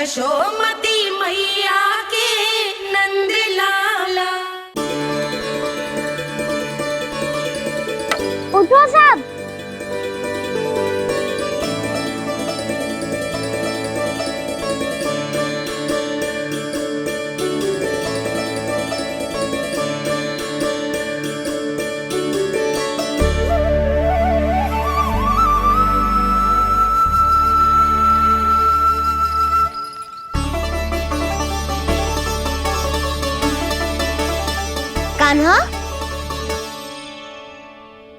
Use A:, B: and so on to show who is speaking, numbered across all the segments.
A: यशोमती मैया के नंद लाला।
B: उठो सब। कान्हा,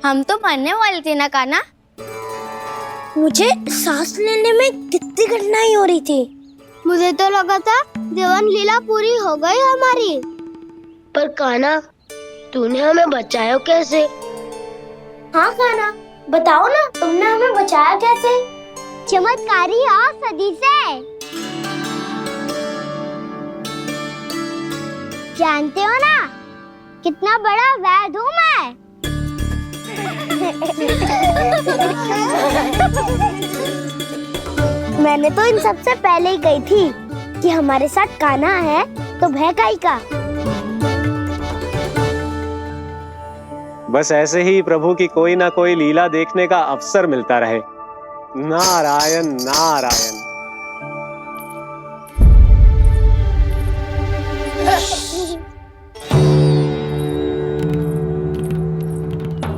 B: हम तो मरने वाले थे ना कान्हा। मुझे सांस लेने में कितनी कठिनाई हो रही थी। मुझे तो लगा था जीवन लीला पूरी हो गई हमारी।
C: पर कान्हा, तूने हमें बचाया कैसे?
B: हाँ कान्हा, बताओ ना, तुमने हमें बचाया कैसे? चमत्कारी और सदी से। जानते हो ना कितना बड़ा वैद हूँ मैं। मैंने तो इन सबसे पहले ही कही थी कि हमारे साथ कान्हा है तो भय काई का।
D: बस ऐसे ही प्रभु की कोई ना कोई लीला देखने का अवसर मिलता रहे। नारायण नारायण।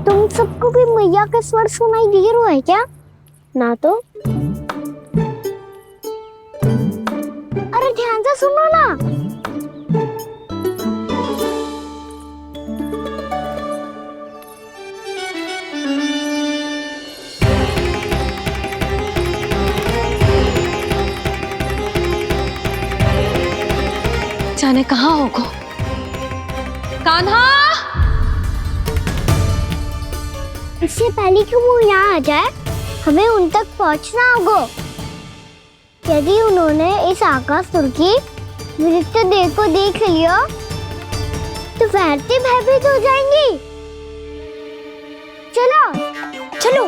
B: तुम सबको भी मैया के स्वर सुनाई दे रहे हैं क्या? ना तो। अरे ध्यान से सुनो ना।
E: जाने कहाँ होगो? कान्हा!
B: इससे पहले कि वो यहाँ आ जाए, हमें उन तक पहुँचना होगा। यदि उन्होंने इस आकासुर की नृत्य देह को देख लिया, तो वैरती भयभीत हो जाएंगी। चलो, चलो।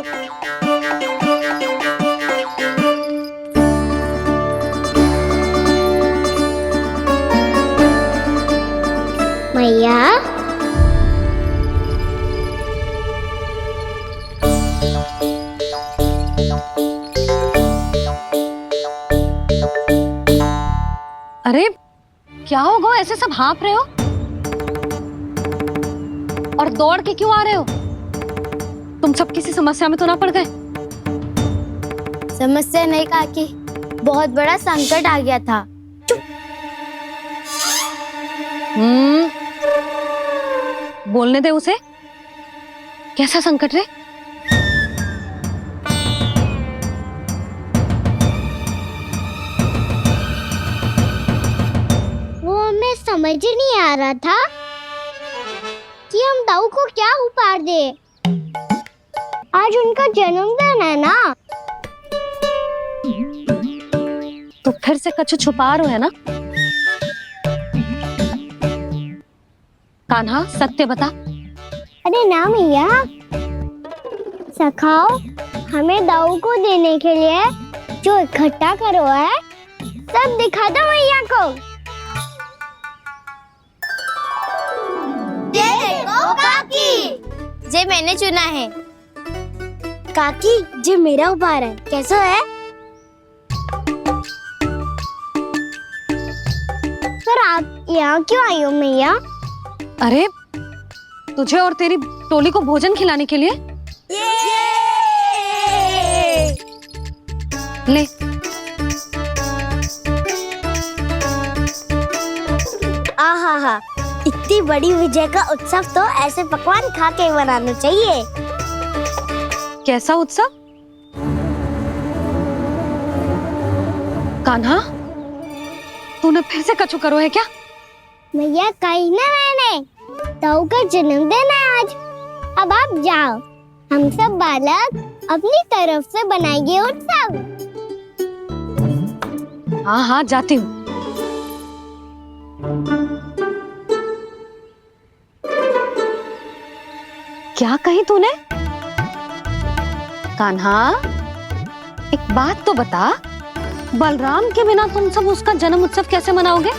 B: मैया,
E: अरे क्या हो गो, ऐसे सब हाँप रहे हो और दौड़ के क्यों आ रहे हो? तुम सब किसी समस्या में तो ना पड़ गए?
B: समस्या नहीं काकी, बहुत बड़ा संकट आ गया था।
E: बोलने दे उसे। कैसा संकट रे?
B: वो हमें समझ ही नहीं आ रहा था कि हम दाऊ को क्या उपहार दे। आज उनका जन्मदिन है ना।
E: तो फिर से कुछ छुपा रहे हो है ना? कान्हा, सत्य बता।
B: अरे ना मैया, सखाओ हमें दाऊ को देने के लिए जो इकट्ठा करो है, सब दिखा दो मैया को। ये देखो काकी, जे मैंने चुना है। काकी, जे मेरा उपहार है, कैसा है? पर आप यहाँ क्यों आई हो मैया?
E: अरे तुझे और तेरी टोली को भोजन खिलाने के लिए। ले।
B: आहा, इतनी बड़ी विजय का उत्सव तो ऐसे पकवान खा के मनाना चाहिए।
E: कैसा उत्सव? कान्हा, तूने फिर से कछु करो है क्या?
B: मैया, कही ना मैंने, ताऊ का जन्मदिन है आज। अब आप जाओ, हम सब बालक अपनी तरफ से बनाएंगे उत्सव।
E: हाँ हाँ, जाती हूँ। क्या कही तूने? कान्हा, एक बात तो बता, बलराम के बिना तुम सब उसका जन्म उत्सव कैसे मनाओगे?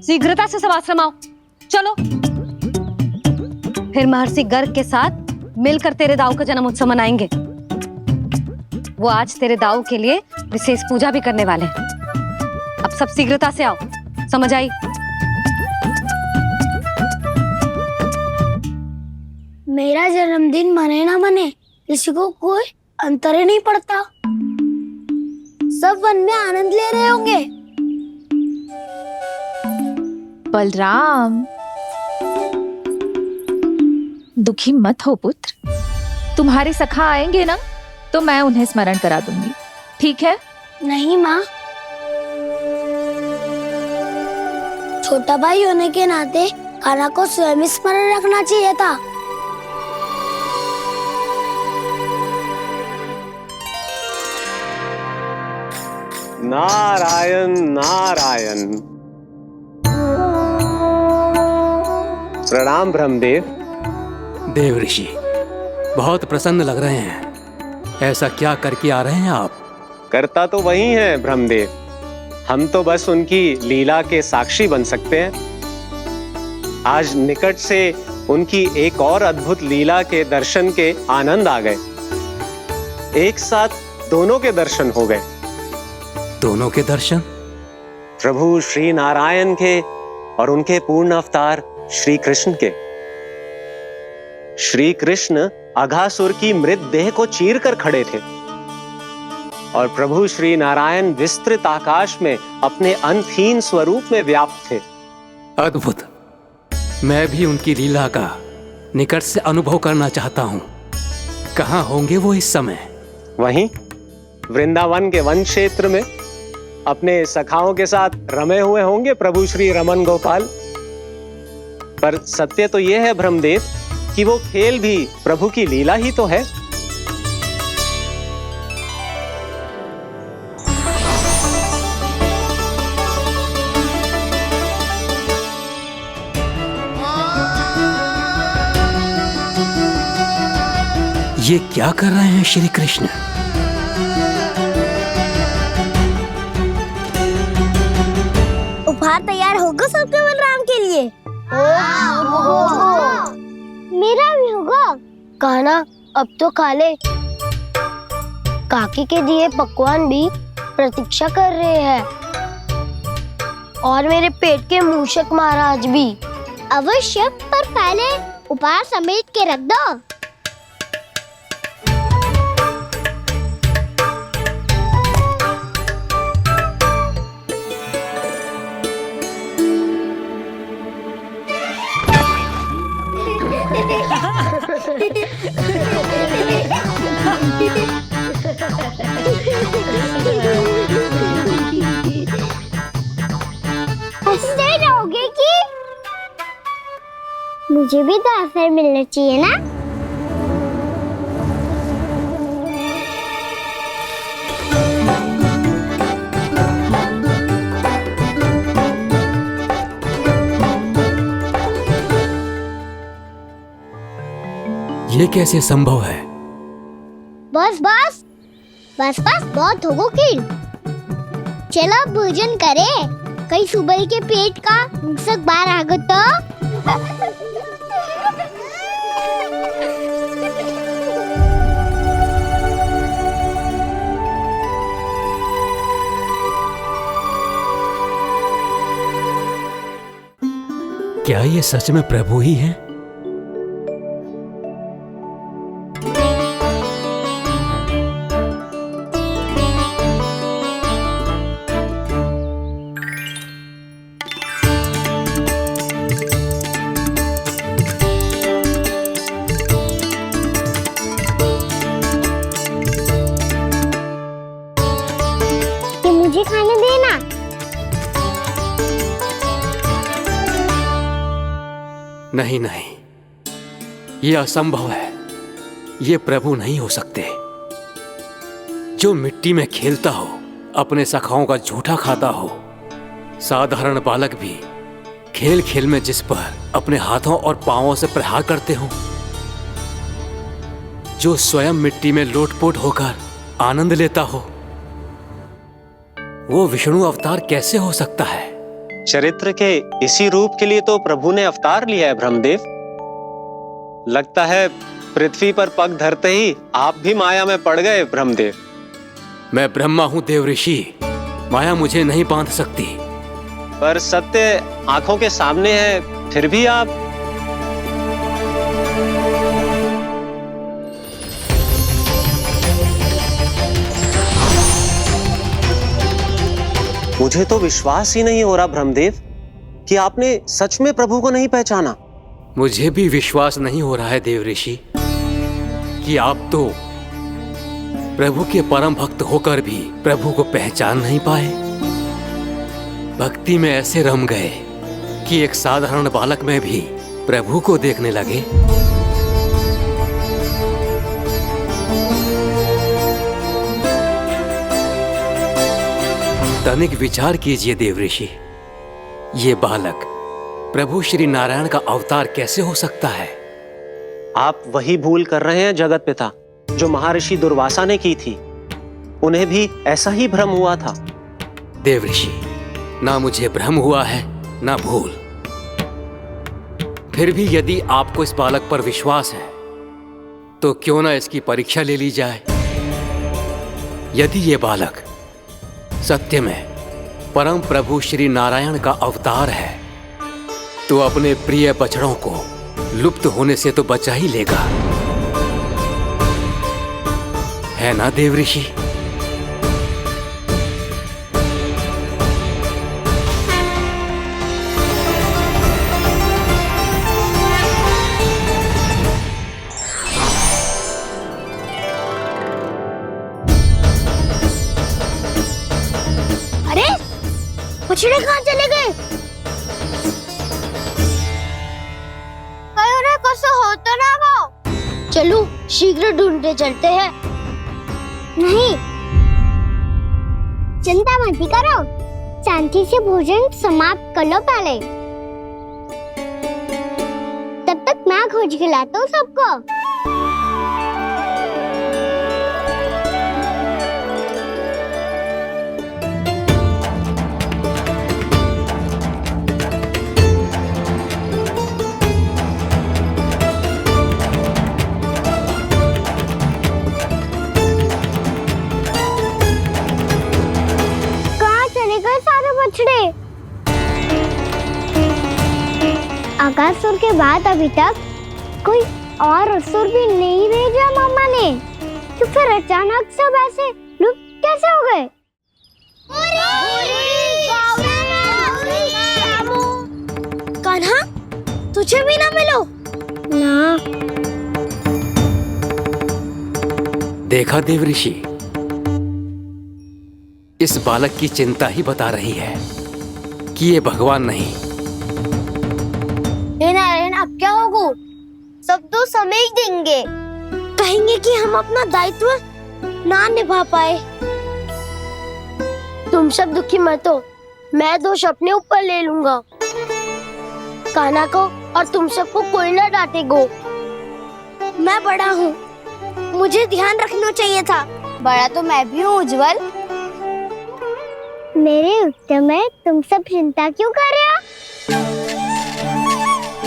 E: शीघ्रता से सब आश्रम आओ, चलो। फिर महर्षि गर्ग के साथ मिलकर तेरे दाऊ का जन्म उत्सव मनाएंगे। वो आज तेरे दाऊ के लिए विशेष पूजा भी करने वाले हैं। अब सब शीघ्रता से आओ, समझ आई?
B: मेरा जन्मदिन मने ना मने, किसी को कोई अंतर ही नहीं पड़ता। सब वन में आनंद ले रहे होंगे।
F: बलराम, दुखी मत हो पुत्र। तुम्हारे सखा आएंगे ना तो मैं उन्हें स्मरण करा दूंगी, ठीक है?
B: नहीं माँ, छोटा भाई होने के नाते कान्हा को स्वयं स्मरण रखना चाहिए था।
D: नारायण नारायण। प्रणाम ब्रह्मदेव।
G: देव ऋषि, बहुत प्रसन्न लग रहे हैं। ऐसा क्या करके आ रहे हैं आप?
D: करता तो वही है ब्रह्मदेव, हम तो बस उनकी लीला के साक्षी बन सकते हैं। आज निकट से उनकी एक और अद्भुत लीला के दर्शन के आनंद आ गए। एक साथ दोनों के दर्शन हो गए।
G: दोनों के दर्शन?
D: प्रभु श्री नारायण के और उनके पूर्ण अवतार श्री कृष्ण के। श्री कृष्ण अघासुर की मृत देह को चीर कर खड़े थे और प्रभु श्री नारायण विस्तृत आकाश में अपने अंतहीन स्वरूप में व्याप्त थे।
G: अद्भुत। मैं भी उनकी लीला का निकट से अनुभव करना चाहता हूँ। कहाँ होंगे वो इस समय?
D: वहीं वृंदावन के वन क्षेत्र में अपने सखाओं के साथ रमे हुए होंगे प्रभु श्री रमन गोपाल। पर सत्य तो यह है ब्रह्मदेव कि वो खेल भी प्रभु की लीला ही तो है।
G: ये क्या कर रहे हैं श्री कृष्ण?
B: उपहार तैयार होगा सबके बलराम के लिए? मेरा भी होगा।
C: कान्हा, अब तो खा ले। काकी के दिए पकवान भी प्रतीक्षा कर रहे हैं और मेरे पेट के मूषक महाराज भी।
B: अवश्य, पर पहले उपहार समेट के रख दो। हंसते रहोगे कि? मुझे भी तो अवसर मिलना चाहिए ना।
G: ये कैसे संभव है?
B: बस बस बस बस, बहुत होगो किल। चलो भोजन करे, कहीं सुबह के पेट का मूषक बाहर आ गो तो।
G: क्या ये सच में प्रभु ही हैं?
B: मुझे खाने देना।
G: नहीं नहीं, ये असंभव है। ये प्रभु नहीं हो सकते। जो मिट्टी में खेलता हो, अपने सखाओं का झूठा खाता हो, साधारण बालक भी खेल खेल में जिस पर अपने हाथों और पांवों से प्रहार करते हो, जो स्वयं मिट्टी में लोटपोट होकर आनंद लेता हो, वो विष्णु अवतार कैसे हो सकता है?
D: चरित्र के इसी रूप के लिए तो प्रभु ने अवतार लिया है ब्रह्मदेव। लगता है पृथ्वी पर पग धरते ही आप भी माया में पड़ गए ब्रह्मदेव।
G: मैं ब्रह्मा हूं देव ऋषि, माया मुझे नहीं बांध सकती।
D: पर सत्य आंखों के सामने है, फिर भी आप। मुझे तो विश्वास ही नहीं हो रहा ब्रह्मदेव कि आपने सच में प्रभु को नहीं पहचाना।
G: मुझे भी विश्वास नहीं हो रहा है देव ऋषि कि आप तो प्रभु के परम भक्त होकर भी प्रभु को पहचान नहीं पाए। भक्ति में ऐसे रम गए कि एक साधारण बालक में भी प्रभु को देखने लगे। तनिक विचार कीजिए देव ऋषि, ये बालक प्रभु श्री नारायण का अवतार कैसे हो सकता है?
D: आप वही भूल कर रहे हैं जगत पिता जो महर्षि दुर्वासा ने की थी। उन्हें भी ऐसा ही भ्रम हुआ था।
G: देव ऋषि, ना मुझे भ्रम हुआ है ना भूल। फिर भी यदि आपको इस बालक पर विश्वास है तो क्यों ना इसकी परीक्षा ले ली जाए। यदि ये बालक सत्य में परम प्रभु श्री नारायण का अवतार है तो अपने प्रिय बछड़ों को लुप्त होने से तो बचा ही लेगा, है ना देव ऋषि?
B: बछड़े कहाँ चले गए? हो तो ना वो।
C: चलो शीघ्र ढूंढते चलते हैं।
B: नहीं, चिंता मत करो, शांति से भोजन समाप्त कर लो पहले। तब तक मैं खोज के लाता हूँ सबको। आकासुर के बाद अभी तक कोई और असुर भी नहीं भेजा मामा ने, तो फिर अचानक सब ऐसे लुप्त कैसे हो गए? कान्हा, तुझे भी ना मिलो ना।
G: देखा देव ऋषि, इस बालक की चिंता ही बता रही है कि ये भगवान नहीं।
B: नारायण, अब क्या होगा? सब तो समझ देंगे, कहेंगे कि हम अपना दायित्व ना निभा पाए।
C: तुम सब दुखी मत हो, मैं दोष अपने ऊपर ले लूंगा। कान्हा को और तुम सबको कोई ना डांटेगो।
B: मैं बड़ा हूँ, मुझे ध्यान रखना चाहिए था। बड़ा तो मैं भी हूँ उज्जवल। मेरे उत्तर में तुम सब चिंता क्यों कर रहे हो?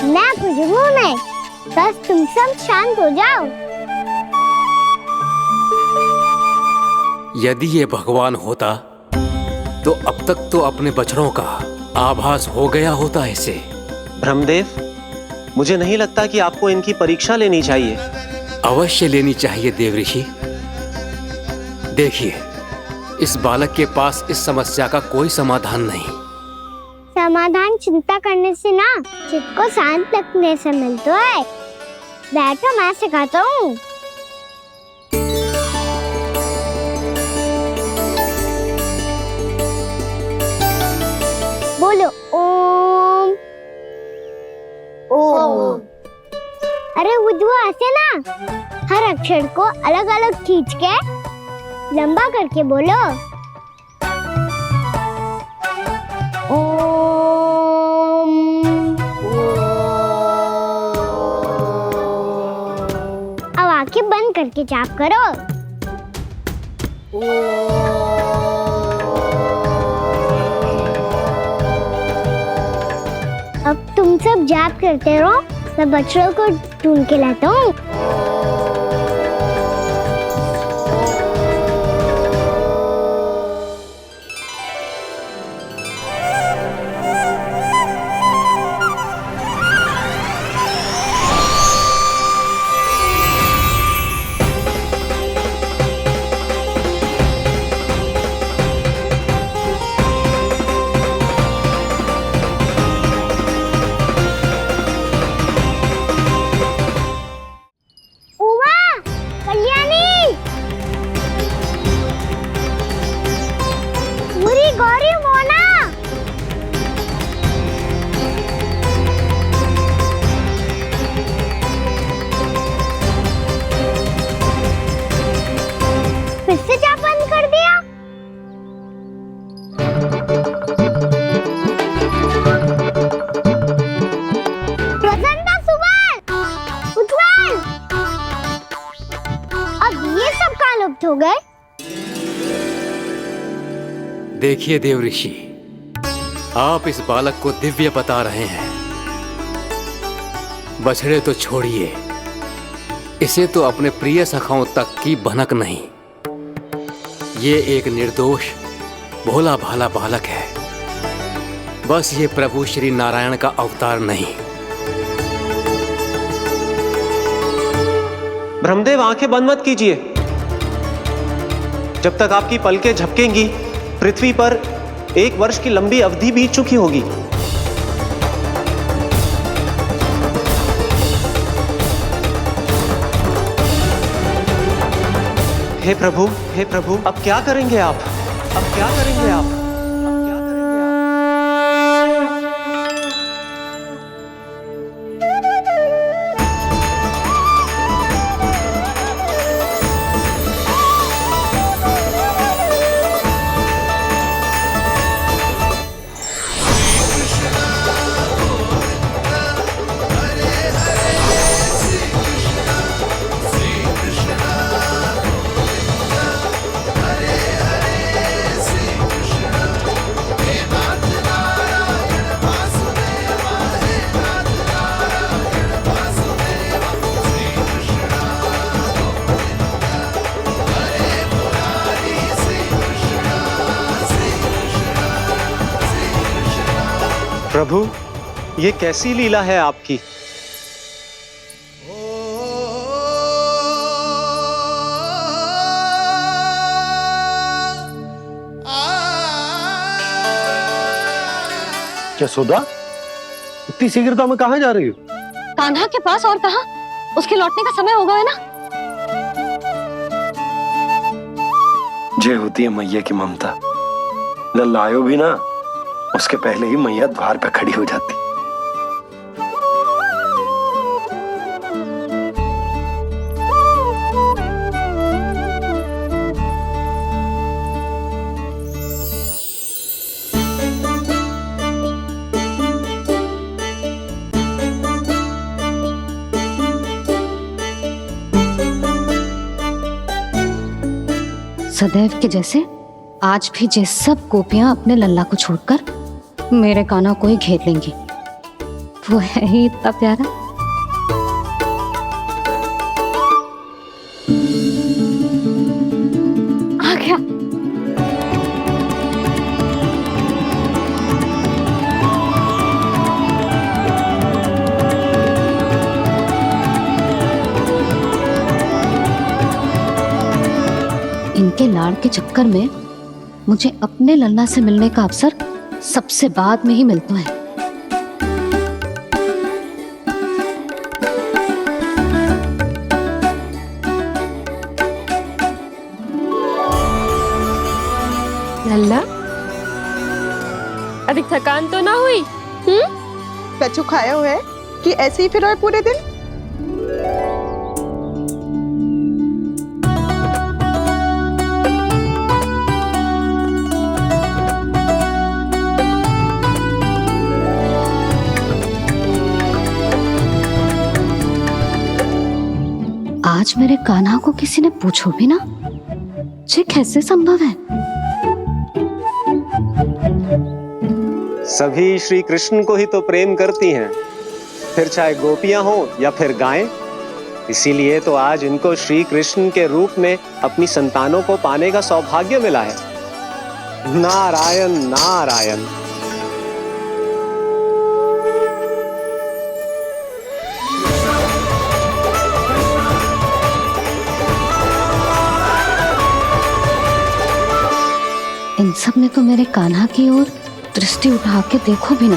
B: मैं बुझूंगा नहीं, बस तुम सब शांत हो जाओ।
G: यदि ये भगवान होता तो अब तक तो अपने बछड़ों का आभास हो गया होता इसे।
D: ब्रह्मदेव, मुझे नहीं लगता कि आपको इनकी परीक्षा लेनी चाहिए।
G: अवश्य लेनी चाहिए देव ऋषि। देखिए, इस बालक के पास इस समस्या का कोई समाधान नहीं।
B: समाधान चिंता करने से ना, चित्त को शांत रखने से मिलता है। बैठो, मैं सिखाता हूँ। बोलो ओम। ओम। अरे उद्वा, ऐसे ना हर अक्षर को अलग अलग खींच के लंबा करके बोलो। आंखें बंद करके जाप करो। अब तुम सब जाप करते रहो, मैं बच्चों को ढूंढ के लाता हूँ। हो गए।
G: देखिए देव ऋषि, आप इस बालक को दिव्य बता रहे हैं। बछड़े तो छोड़िए, इसे तो अपने प्रिय सखाओं तक की भनक नहीं। ये एक निर्दोष भोला भाला बालक है, बस ये प्रभु श्री नारायण का अवतार नहीं।
D: ब्रह्मदेव, आंखें बंद मत कीजिए। जब तक आपकी पलकें झपकेंगी, पृथ्वी पर 1 वर्ष की लंबी अवधि बीत चुकी होगी। हे प्रभु, हे प्रभु, अब क्या करेंगे आप? अब क्या करेंगे आप? प्रभु, ये कैसी लीला है आपकी?
H: यशोदा, इतनी शीघ्रता में कहाँ जा रही हो?
E: कान्हा के पास, और कहाँ? उसके लौटने का समय हो गया है ना।
H: जय होती है मैया की ममता। लल्लायो भी ना, उसके पहले ही मैया द्वार पे खड़ी हो जाती।
E: सदैव के जैसे आज भी ये सब गोपियां अपने लल्ला को छोड़कर मेरे कान्हा को ही घेर लेंगी। वो है ही इतना प्यारा। आ गया। इनके लाड़ के चक्कर में मुझे अपने लल्ला से मिलने का अवसर सबसे बाद में ही मिलता है।
I: लल्ला, अधिक थकान तो ना हुई?
J: कछु खाया हुआ है कि ऐसे ही फिर रहे पूरे दिन?
E: आज आज मेरे कान्हा को किसी ने पूछो भी ना, ये कैसे संभव है?
D: सभी श्री कृष्ण को ही तो प्रेम करती हैं, फिर चाहे गोपियां हो या फिर गायें। इसीलिए तो आज इनको श्री कृष्ण के रूप में अपनी संतानों को पाने का सौभाग्य मिला है। नारायण नारायण।
E: इन सब ने तो मेरे कान्हा की ओर दृष्टि उठा के देखो भी ना।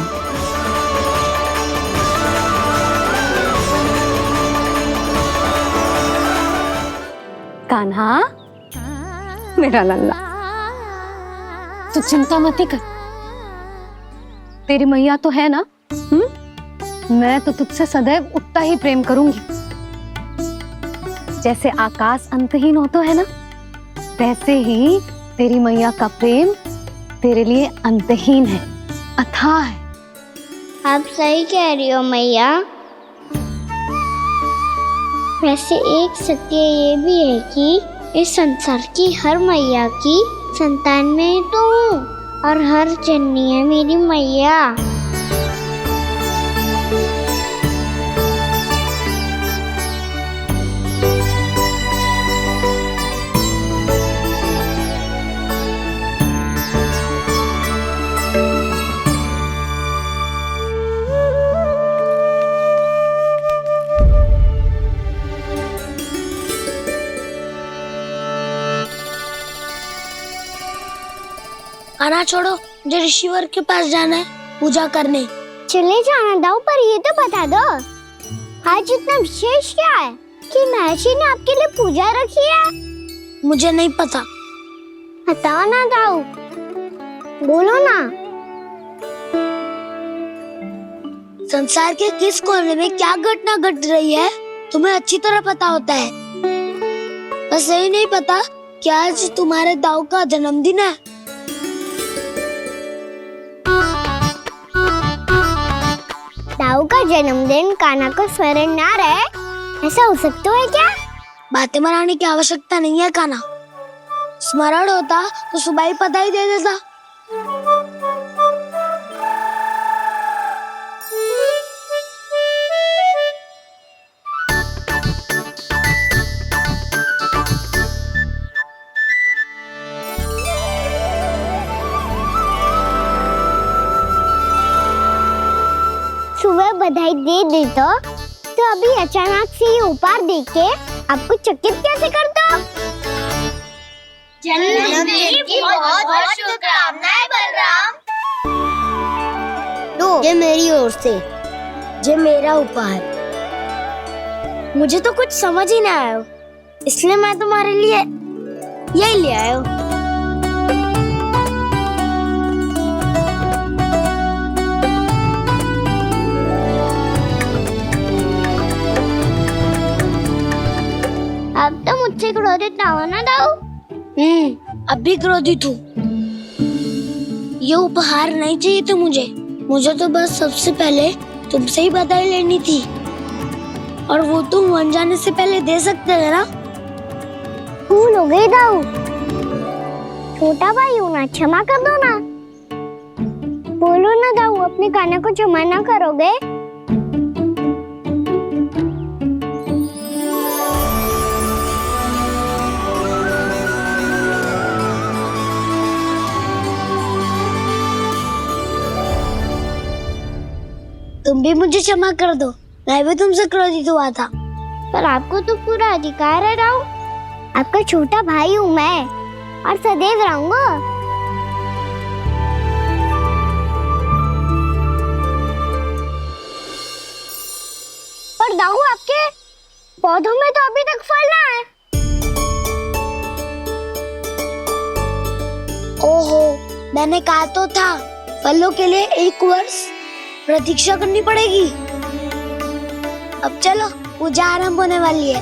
E: कान्हा, मेरा लल्ला, तू चिंता मत कर। तेरी मैया तो है ना? मैं तो तुझसे सदैव उतना ही प्रेम करूंगी। जैसे आकाश अंतहीन होता है ना, वैसे ही तेरी मैया का प्रेम तेरे लिए अंतहीन है, अथाह है।
B: आप सही कह रही हो मैया। वैसे एक सत्य ये भी है कि इस संसार की हर मैया की संतान में तो हूँ, और हर जननी है मेरी मैया।
C: कान्हा छोड़ो, मुझे ऋषिवर के पास जाना है पूजा करने।
B: चले जाना दाऊ, पर ये तो बता दो आज इतना विशेष क्या है कि महर्षि ने आपके लिए पूजा रखी है?
C: मुझे नहीं पता।
B: बताओ ना दाऊ, बोलो ना।
C: संसार के किस कोने में क्या घटना घट रही है तुम्हें अच्छी तरह पता होता है। बस यही नहीं पता कि आज तुम्हारे दाऊ का जन्मदिन है।
B: दाऊ का जन्मदिन कान्हा को स्मरण ना रहे, ऐसा हो सकता है क्या?
C: बातें बनाने की आवश्यकता नहीं है कान्हा। स्मरण होता तो सुबह ही पता ही दे देता।
B: सुबह बधाई दे दे तो अभी अचानक से ये उपहार देख के आपको चकित कैसे कर दो?
C: जन्मदिन की बहुत शुभकामनाएं बलराम।
B: दो, ये मेरी ओर से।
C: ये मेरा उपहार। मुझे तो कुछ समझ ही ना आया, इसलिए मैं तुम्हारे लिए यही ले आया हूँ।
B: अब तो मुझसे क्रोधित ना होना दाऊ।
C: अब भी क्रोधित हूँ। ये उपहार नहीं चाहिए था मुझे तो बस सबसे पहले तुमसे ही बधाई लेनी थी, और वो तुम बन जाने से पहले दे सकते थे ना।
B: भूल हो गई दाऊ, छोटा भाई हूँ ना, क्षमा कर दो ना। बोलो ना दाऊ, अपने कान्हा को क्षमा ना करोगे?
C: तुम भी मुझे क्षमा कर दो, मैं भी तुमसे क्रोधित हुआ था।
B: पर आपको तो पूरा अधिकार है दाऊ। आपका छोटा भाई हूँ मैं, और सदैव रहूंगा। पर दाऊ, आपके पौधों में तो अभी तक फल ना है।
C: ओहो, मैंने कहा तो था फलों के लिए 1 वर्ष प्रतीक्षा करनी पड़ेगी। अब चलो, पूजा आरंभ होने वाली है।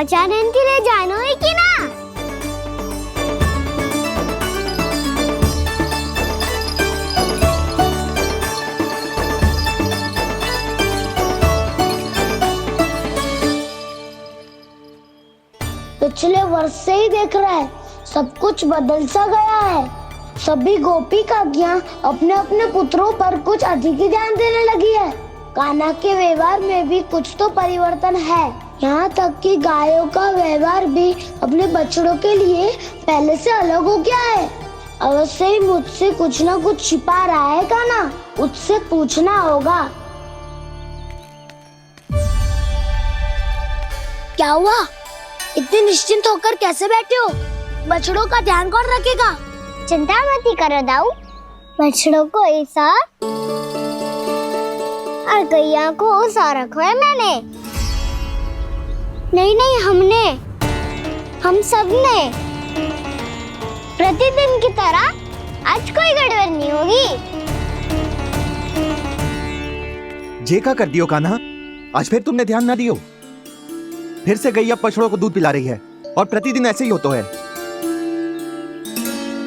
B: पहुंचाने के लिए जानो है कि ना?
C: पिछले वर्ष से ही देख रहा है, सब कुछ बदल सा गया है। सभी गोपी काकियां अपने अपने पुत्रों पर कुछ अधिक ही ध्यान देने लगी है। कान्हा के व्यवहार में भी कुछ तो परिवर्तन है। यहाँ तक कि गायों का व्यवहार भी अपने बछड़ों के लिए पहले से अलग हो गया है। अवश्य ही मुझसे कुछ ना कुछ छिपा रहा है कान्हा, उससे पूछना होगा। क्या हुआ? इतने निश्चिंत होकर कैसे बैठे हो? बछड़ों का ध्यान कौन रखेगा?
B: चिंता मत करो दाऊ, बछड़ों को ऐसा और गैया को ऐसा रखा है मैंने। नहीं हमने, हम सब ने। प्रतिदिन की तरह आज कोई गड़बड़ नहीं होगी।
K: जे का कर दियो कान्हा, आज फिर तुमने ध्यान ना दियो। फिर से गैया बछड़ों को दूध पिला रही है और प्रतिदिन ऐसे ही होता है।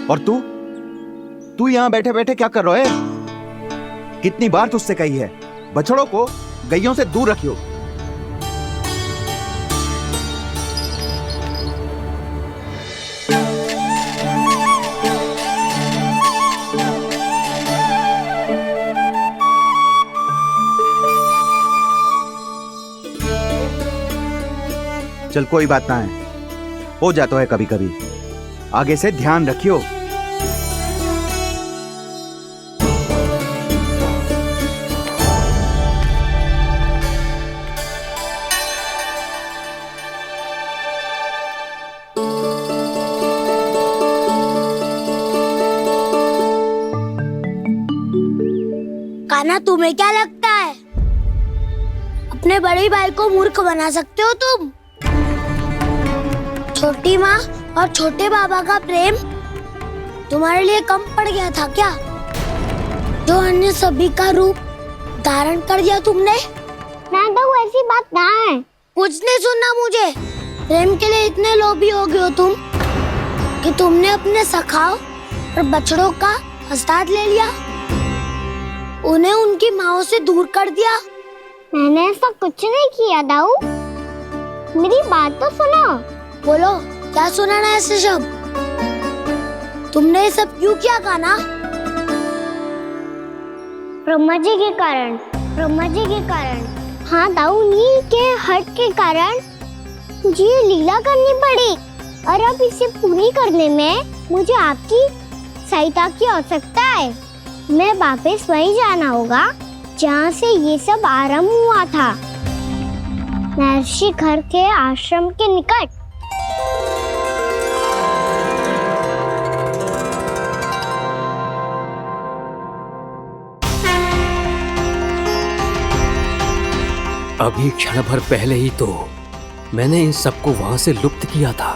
K: और तू यहाँ बैठे बैठे क्या कर रहा है? कितनी बार तुझसे कही है बछड़ों को गैयों से दूर रखियो। चल कोई बात ना है, हो जाता है कभी कभी। आगे से ध्यान रखियो।
C: कान्हा, तुम्हें क्या लगता है अपने बड़े भाई को मूर्ख बना सकते हो तुम? छोटी माँ और छोटे बाबा का प्रेम तुम्हारे लिए कम पड़ गया था क्या? जो अन्य सभी का रूप धारण कर दिया तुमने?
B: ना तो ऐसी बात ना है।
C: कुछ नहीं सुनना मुझे। प्रेम के लिए इतने लोभी हो गए हो तुम कि तुमने अपने सखाओं और बछड़ों का हस्ताक्षर ले लिया, उन्हें उनकी माँओं से दूर कर दिया।
B: मैंने ऐसा कुछ नहीं किया दाऊ, मेरी बात तो सुनो।
C: बोलो, क्या सुनाना है ऐसे शब्द? तुमने ये सब क्यों किया कान्हा?
B: ब्रह्मा जी के कारण, ब्रह्मा जी के कारण। हाँ दाऊ, नील के हट के कारण मुझे ये लीला करनी पड़ी और अब इसे पूरी करने में मुझे आपकी सहायता की आवश्यकता है। मैं वापस वहीं जाना होगा जहाँ से ये सब आरंभ हुआ था, महर्षि घर के आश्रम के निकट।
G: अभी क्षण भर पहले ही तो मैंने इन सबको वहां से लुप्त किया था।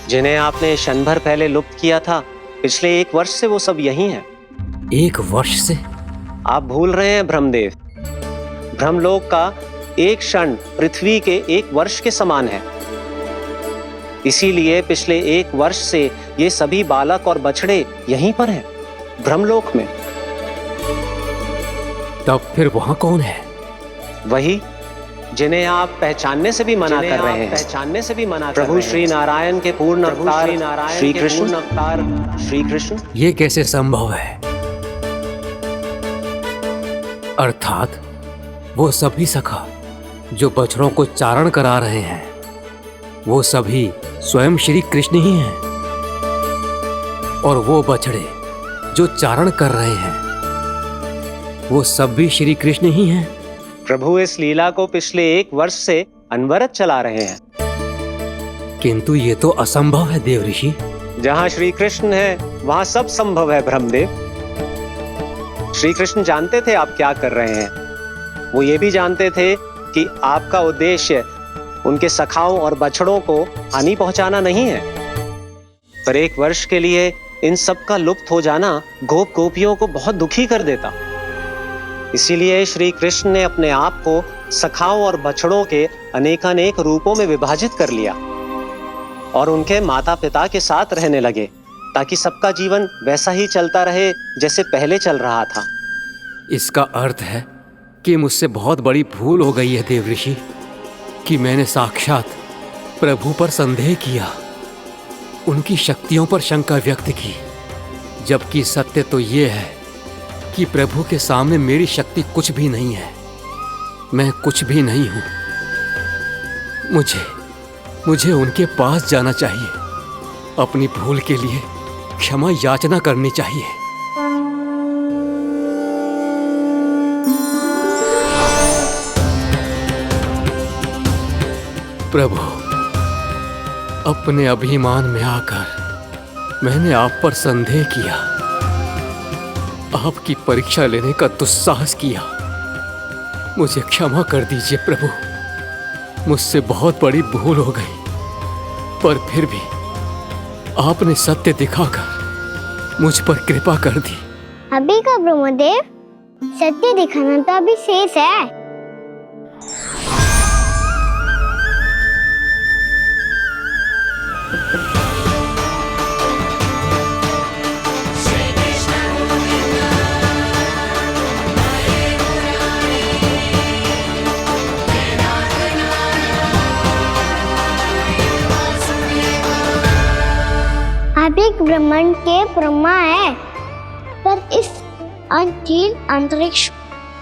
D: जिन्हें आपने क्षण भर पहले लुप्त किया था, पिछले 1 वर्ष से वो सब यही हैं।
G: 1 वर्ष से?
D: आप भूल रहे हैं ब्रह्मदेव, ब्रह्मलोक का एक क्षण पृथ्वी के 1 वर्ष के समान है। इसीलिए पिछले 1 वर्ष से ये सभी बालक और बछड़े यहीं पर हैं, ब्रह्मलोक में।
G: तब फिर वहां कौन है?
D: वही जिन्हें आप पहचानने से भी मना कर रहे हैं। पहचानने से भी मना प्रभु श्री नारायण के पूर्ण अवतार श्री कृष्ण।
G: ये कैसे संभव है? अर्थात वो सभी सखा जो बछड़ों को चारण करा रहे हैं, वो सभी स्वयं श्री कृष्ण ही हैं। और वो बछड़े जो चारण कर रहे हैं, वो सब भी श्री कृष्ण ही हैं।
D: प्रभु इस लीला को पिछले 1 वर्ष से अनवरत चला रहे हैं।
G: किंतु ये तो असंभव है देव ऋषि।
D: जहाँ श्री कृष्ण है वहाँ सब संभव है ब्रह्मदेव। श्री कृष्ण जानते थे आप क्या कर रहे हैं। वो ये भी जानते थे कि आपका उद्देश्य उनके सखाओं और बछड़ों को हानि पहुंचाना नहीं है। पर 1 वर्ष के लिए इन सब का लुप्त हो जाना गोपियों को बहुत दुखी कर देता। इसीलिए श्री कृष्ण ने अपने आप को सखाओं और बछड़ों के अनेकानेक रूपों में विभाजित कर लिया और उनके माता पिता के साथ रहने लगे, ताकि सबका जीवन वैसा ही चलता रहे जैसे पहले चल रहा था।
G: इसका अर्थ है कि मुझसे बहुत बड़ी भूल हो गई है देवऋषि, कि मैंने साक्षात प्रभु पर संदेह किया, उनकी शक्तियों पर शंका व्यक्त की, जबकि सत्य तो ये है कि प्रभु के सामने मेरी शक्ति कुछ भी नहीं है, मैं कुछ भी नहीं हूं। मुझे उनके पास जाना चाहिए, अपनी भूल के लिए क्षमा याचना करनी चाहिए। प्रभु, अपने अभिमान में आकर मैंने आप पर संदेह किया, आपकी परीक्षा लेने का दुस्साहस किया। मुझे क्षमा कर दीजिए प्रभु, मुझसे बहुत बड़ी भूल हो गई, पर फिर भी आपने सत्य दिखाकर मुझ पर कृपा कर दी।
B: अभी का ब्रह्मदेव, सत्य दिखाना तो अभी शेष है। आप एक ब्रह्मांड के ब्रह्मा है, पर इस अनंत अंतरिक्ष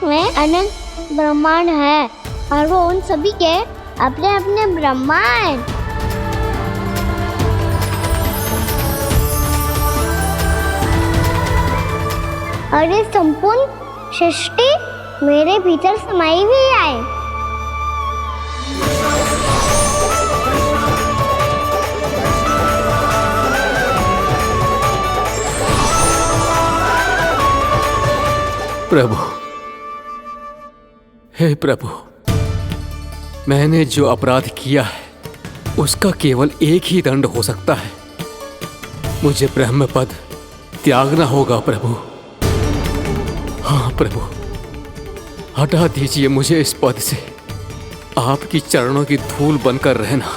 B: में अनंत ब्रह्मांड है और वो उन सभी के अपने अपने ब्रह्मा हैं। और ये संपूर्ण सृष्टि मेरे भीतर समाई हुई है।
G: प्रभु, हे प्रभु, मैंने जो अपराध किया है उसका केवल एक ही दंड हो सकता है। मुझे ब्रह्म पद त्यागना होगा प्रभु। हाँ प्रभु, हटा दीजिए मुझे इस पद से। आपकी चरणों की धूल बनकर रहना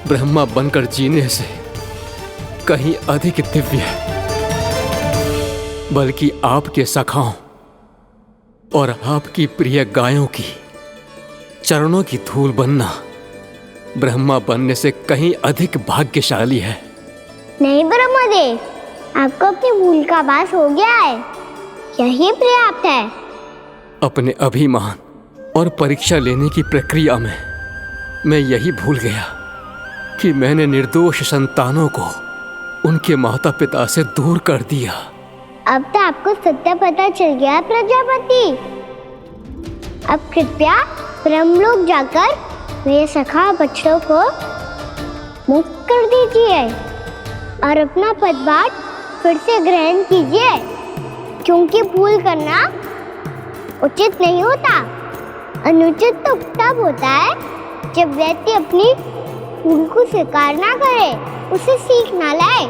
G: ब्रह्मा बनकर जीने से कहीं अधिक दिव्य है, बल्कि आपके सखाओं और आपकी प्रिय गायों की चरणों की धूल बनना ब्रह्मा बनने से कहीं अधिक भाग्यशाली है।
B: नहीं ब्रह्मदेव, आपको अपनी भूल का आभास हो गया है, यही पर्याप्त है।
G: अपने अभिमान और परीक्षा लेने की प्रक्रिया में मैं यही भूल गया कि मैंने निर्दोष संतानों को उनके माता पिता से दूर कर दिया।
B: अब तो आपको सत्य पता चल गया प्रजापति। अब कृपया ब्रह्मलोक जाकर मेरे सखा बच्चों को मुक्त कर दीजिए और अपना पदभार फिर से ग्रहण कीजिए, क्योंकि भूल करना उचित नहीं होता। अनुचित तो तब होता है जब व्यक्ति अपनी भूल को स्वीकार ना करे, उसे सीख ना लाए।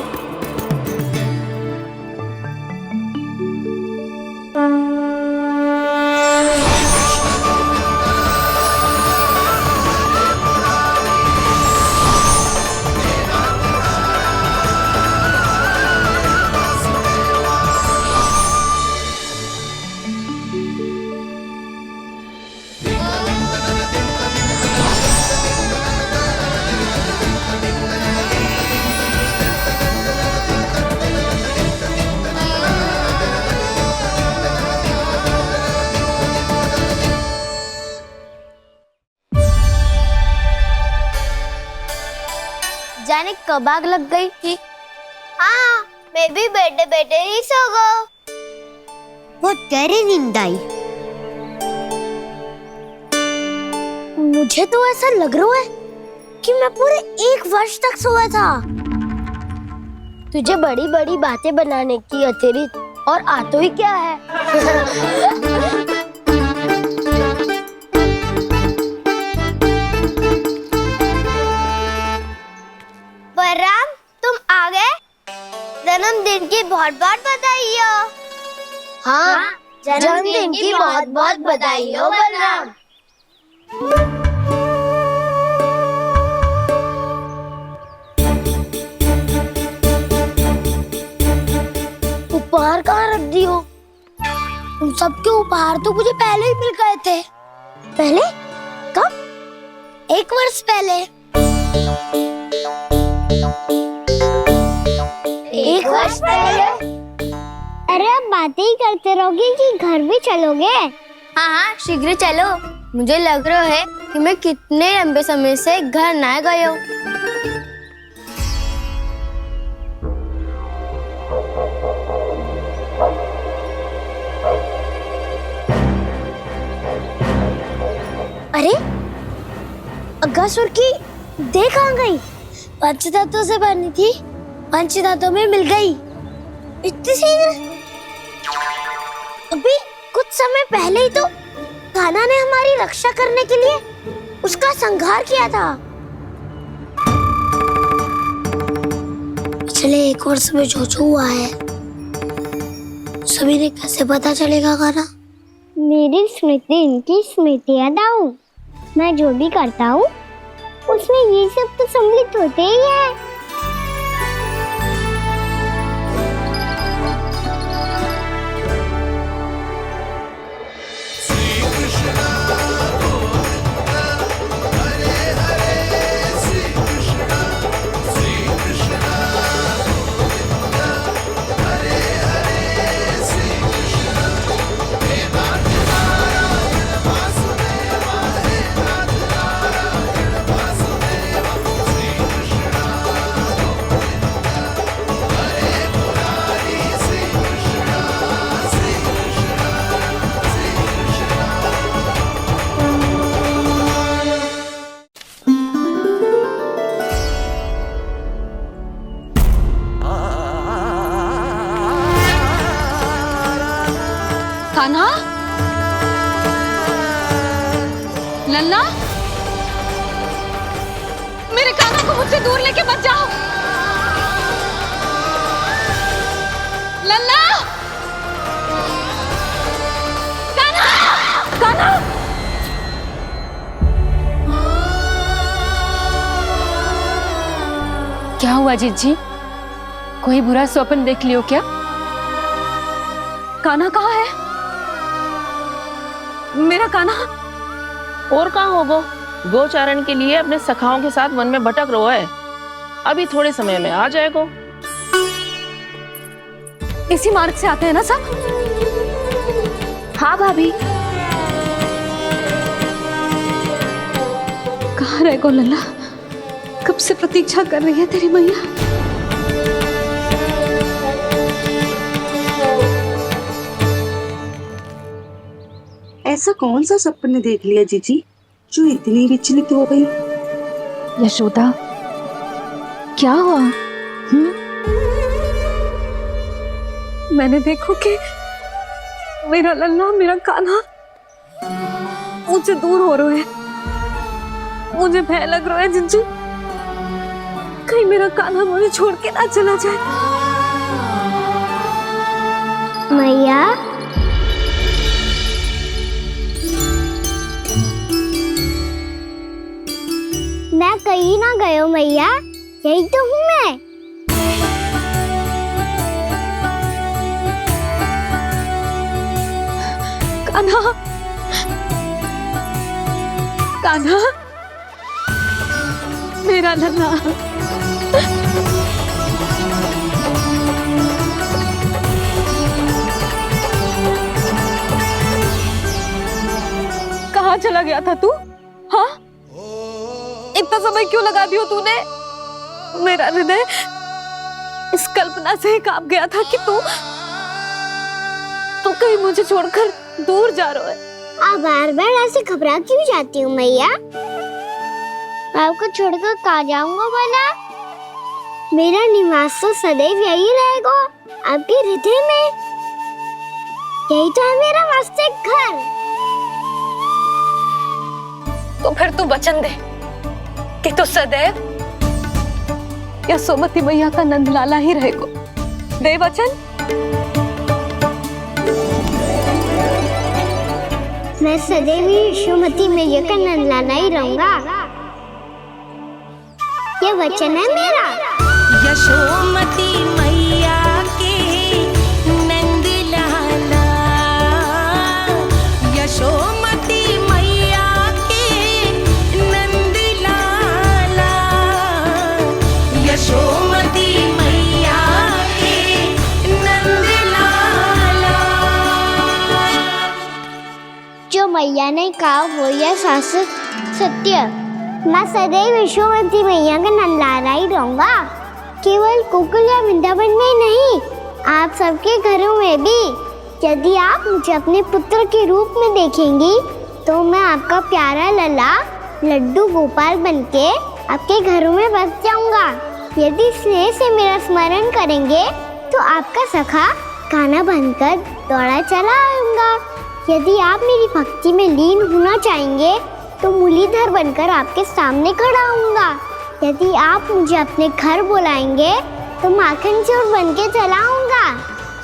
C: जाने कब आग लग गई थी। हाँ, मैं भी बैठे बैठे ही सो गया।
B: बहुत गहरी नींद आई।
C: मुझे तो ऐसा लग रहा है कि मैं पूरे 1 वर्ष तक सोया था। तुझे बड़ी बड़ी बातें बनाने की अतिरिक्त और आता ही क्या है। बलराम, तुम आ गए? जन्मदिन की बहुत बहुत बधाई हो। हाँ, जन्मदिन की बहुत बहुत बधाई हो बलराम। उपहार कहाँ रख दी हो? तुम सबके उपहार तो मुझे पहले ही मिल गए थे। पहले? कब? 1 वर्ष पहले। 1 वर्ष पहले?
B: अरे अब बातें ही करते रहोगे कि घर भी चलोगे?
C: हाँ, शीघ्र चलो। मुझे लग रहा है कि मैं कितने लंबे समय से घर ना गए हूँ। अरे अगासुर की देह कहाँ गई? पंचतत्वों से बनी थी, पंचतत्वों में मिल गई। इतनी शीघ्र? अभी कुछ समय पहले ही तो कान्हा ने हमारी रक्षा करने के लिए उसका संहार किया था। पिछले 1 वर्ष में जो हुआ है सभी ने कैसे पता चलेगा कान्हा?
B: मेरी स्मृति इनकी स्मृति है दाऊ। मैं जो भी करता हूँ उसमें ये सब तो सम्मिलित होते ही है।
E: कान्हा, लल्ला, मेरे कान्हा को मुझसे दूर लेके मत जाओ। लल्ला, कान्हा, कान्हा।
I: क्या हुआ जीजी? कोई बुरा स्वप्न देख लियो क्या?
E: कान्हा कहाँ है? मेरा कान्हा?
L: और कहाँ होगो? गोचारण के लिए अपने सखाओं के साथ वन में भटक रहा है। अभी थोड़े समय में आ जाएगा।
E: इसी मार्ग से आते हैं ना सब?
F: हाँ भाभी।
E: कहाँ रह गो लल्ला? कब से प्रतीक्षा कर रही है तेरी मैया।
J: ऐसा कौन सा सपने देख लिया जीजी जो इतनी विचलित हो गई?
F: यशोदा, क्या हुआ?
E: मैंने देखो कि मेरा लल्ला, मेरा कान्हा मुझसे दूर हो रहे हैं। मुझे भय लग रहा है जिंजू, कहीं मेरा कान्हा मुझे छोड़ के ना चला जाए।
B: मैया, मैं कहीं ना गयो मैया, यही तो हूँ मैं।
E: कान्हा, कान्हा, मेरा लल्ला। कहाँ चला गया था तू? हाँ, इतना समय क्यों लगा दियो तूने? मेरा हृदय इस कल्पना से ही कांप गया था कि तू कहीं मुझे छोड़कर दूर जा रहा है।
B: आप बार बार ऐसे घबरा क्यों जाती हूँ मैया? आपको छोड़कर कहाँ जाऊंगा भला? मेरा निवास तो सदैव यही रहेगा, आपके हृदय में। यही तो है मेरा वास्तविक घर।
E: तो फिर तू वचन दे कि तू सदैव यशोमती मैया का नंदलाला ही रहेगा। दे वचन।
B: मैं सदैव यशोमती मैया का नंदलाला ही रहूंगा। ये वचन है मेरा।
A: यशोमती मैया के नंद लाला, यशोमती मैया के नंद लाला, यशोमती मैया के नंद लाला।
B: जो मैया ने कहा वो यह शाश्वत सत्य। मैं सदैव यशोमती मैया का नंदलाला ही रहूंगा, केवल गोकुल या वृंदावन में नहीं, आप सबके घरों में भी। यदि आप मुझे अपने पुत्र के रूप में देखेंगी तो मैं आपका प्यारा लला लड्डू गोपाल बनके आपके घरों में बस जाऊंगा। यदि स्नेह से मेरा स्मरण करेंगे तो आपका सखा गाना बनकर दौड़ा चला आऊंगा। यदि आप मेरी भक्ति में लीन होना चाहेंगे तो मुरलीधर बनकर आपके सामने खड़ा होऊंगा। यदि आप मुझे अपने घर बुलाएंगे तो माखन चोर बनके चला आऊंगा।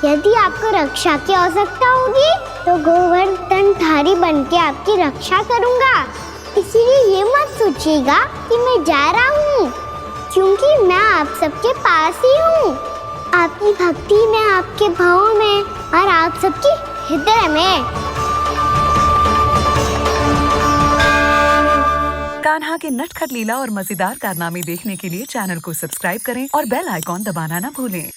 B: यदि आपको रक्षा की आवश्यकता होगी तो गोवर्धनधारी बनके आपकी रक्षा करूंगा। इसीलिए ये मत सोचिएगा कि मैं जा रहा हूँ, क्योंकि मैं आप सबके पास ही हूँ, आपकी भक्ति में, आपके भाव में और आप सबके हृदय में।
M: कान्हा के नटखट लीला और मजेदार कारनामे देखने के लिए चैनल को सब्सक्राइब करें और बेल आइकॉन दबाना ना भूलें।